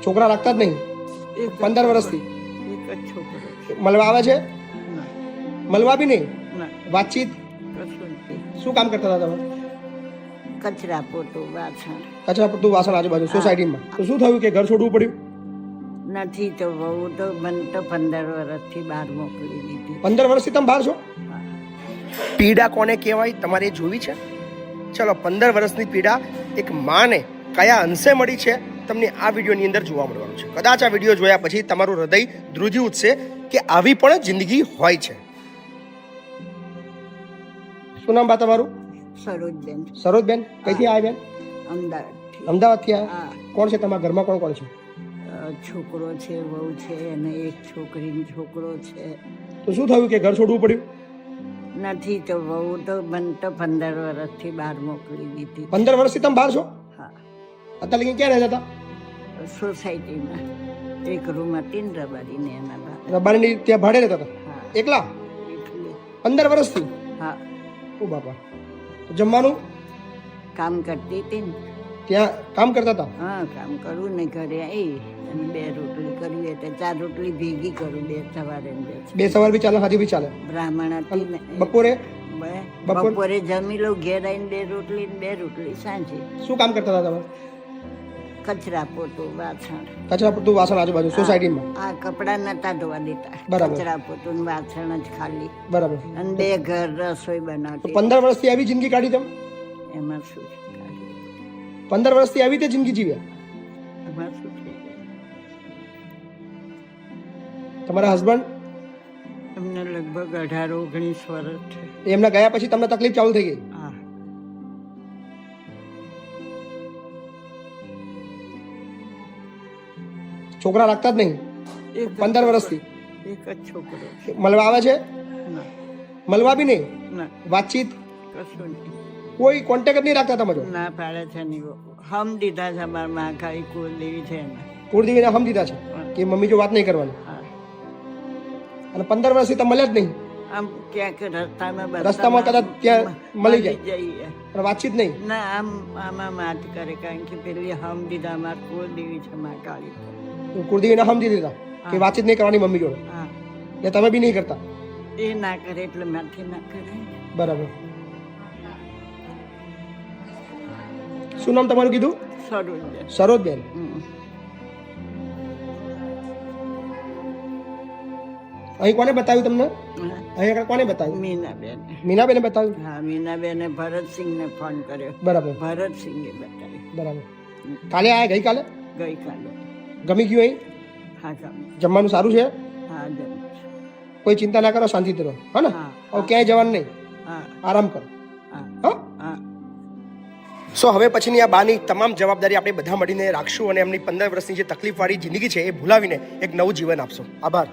છોકરા રાખતા જ નહીં? 15 વર્ષથી એક જ છોકરો છે. મળવા આવે છે? ના, મળવા બી નહીં? ના, વાતચીત? કશું નથી. શું કામ કરતા હતા તમે? કચરા પોતું વાસણ કચરા પડતું વાસણ આજુબાજુ સોસાયટીમાં. તો શું થયું કે ઘર છોડવું પડ્યું? નથી તો બહુ તો મને તો 15 વર્ષથી બહાર મોકલી દીધી. 15 વર્ષથી તમે બહાર છો? હા. પીડા કોને કહેવાય તમારે જોવી છે? ચલો, 15 વર્ષની પીડા એક માને કયા અંશે મળી છે તમને આ વિડીયોની અંદર જોવા મળવાનું છે. કદાચ આ વિડીયો જોયા પછી તમારું હૃદય ધ્રુજી ઉઠશે કે આવી પણ જિંદગી હોય છે. શું નામ બા તમારું? સરોજબેન, સરોજબેન. કઈથી આવ્યા બેન? અમદાવાદથી. અમદાવાદથી આવ્યા. હા. કોણ છે તમારા ઘરમાં? કોણ કોણ છે? છોકરો છે, વહુ છે અને એક છોકરીનો છોકરો છે. તો શું થયું કે ઘર છોડવું પડ્યું? નથી તો બહુ તો મને તો 15 વર્ષથી બહાર મોકલી દીધી. 15 વર્ષથી તમે બહાર છો? હા. અત્યારે લગી ક્યાં રહેતા હતા? સોસાયટીમાં એક રૂમ હતી ને રબારીને એના બહાર. રબારીની ત્યાં ભાડે રહેતા હતા? હા. એકલા? એટલે 15 વર્ષથી? હા, ઓ બાપા. તો જમવાનું કામ કરતી હતી ને. ત્યાં કામ કરતા હતા? હા, કામ કરું ને ઘરે આવી અને 2 રોટલી કરવી એટલે 4 રોટલી ભેગી કરું, 2 સવારે ને 2 બે સવાર બી ચાલે, હાજી બી ચાલે. બ્રાહ્મણ હતી ને. બપોરે બપોરે જમી લઉં, ઘેર આવીને 2 રોટલી ને 2 રોટલી સાંજે. શું કામ કરતા હતા તમે? કચરા પોતું વાસણ. કચરા પડતું વાસણ આજુબાજુ સોસાયટીમાં? આ કપડા નતા ધોવા દેતા. બરાબર. કચરા પોતું ને વાસણ જ ખાલી. બરાબર. અને 2 ઘર રસોઈ તો બનાવતી. 15 વર્ષથી આવી જિંદગી કાઢી તમે? એમાં શું છે? 15 વર્ષથી આવી રીતે જિંદગી જીવ્યા? એમાં શું છે? તમારા હસબન્ડ એમને લગભગ 18-19 વર્ષ છે. એમના ગયા પછી તમને તકલીફ ચાલુ થઈ ગઈ? હા. છોકરા રાખતા જ નહીં? 15 વર્ષથી એક જ છોકરો છે. મળવા આવે છે? ના, મળવા બી નહીં? ના, વાતચીત? કશું નહીં. કોઈ કોન્ટેક્ટ જ નહીં રાખતા તમે? જો ના પાડે છે નહીં. હમ દીધા છે અમારા માં ખાઈ કુલ દેવી છે એને. કુળદેવીને હમ દીધા છે કે મમ્મી જો વાત નહીં કરવાની? હા. અને 15 વર્ષથી તમે મળ્યા જ નહીં? આમ ક્યાંક રસ્તામાં કદાચ ત્યાં મળી જાય જઈએ. પણ વાતચીત નહીં? ના, આમ આમાં માત કરે કારણ કે પેલી હમ દીધા અમાર કુલ દેવી છે માં કાળી. કુળદેવીને હમ દીધી દીધા કે વાતચીત નહીં કરવાની મમ્મી જોડે? હા. એટલે તમે બી નહીં કરતા? એ ના કરે એટલે માથી ના કરે. બરાબર. શું નામ તમારું કીધું? સરોજબેન. સરોજબેન. અહીં કોને બતાવ્યું તમને? અહીં આગળ કોને બતાવ્યું? મીનાબેન. મીનાબેને બતાવ્યું? હા, મીનાબેને ભરતસિંહને ફોન કર્યો. બરાબર. ભરતસિંહે બતાવ્યું. બરાબર. કાલે આયા? ગઈકાલે? ગઈકાલે. ગમી ગયું અહીં? હા, ગમે. જમવાનું સારું છે? હા, ગમે. કોઈ ચિંતા ના કરો, શાંતિથી રહો. હા ને? હા. હવે ક્યાંય જવાનું નહીં, હા, આરામ કરો. હા, હા. હા. સો હવે પછીની આ બાની તમામ જવાબદારી આપણે બધા મળીને રાખશું અને એમની 15 વર્ષની જે તકલીફવાળી જિંદગી છે એ ભૂલાવીને એક નવું જીવન આપશું. આભાર.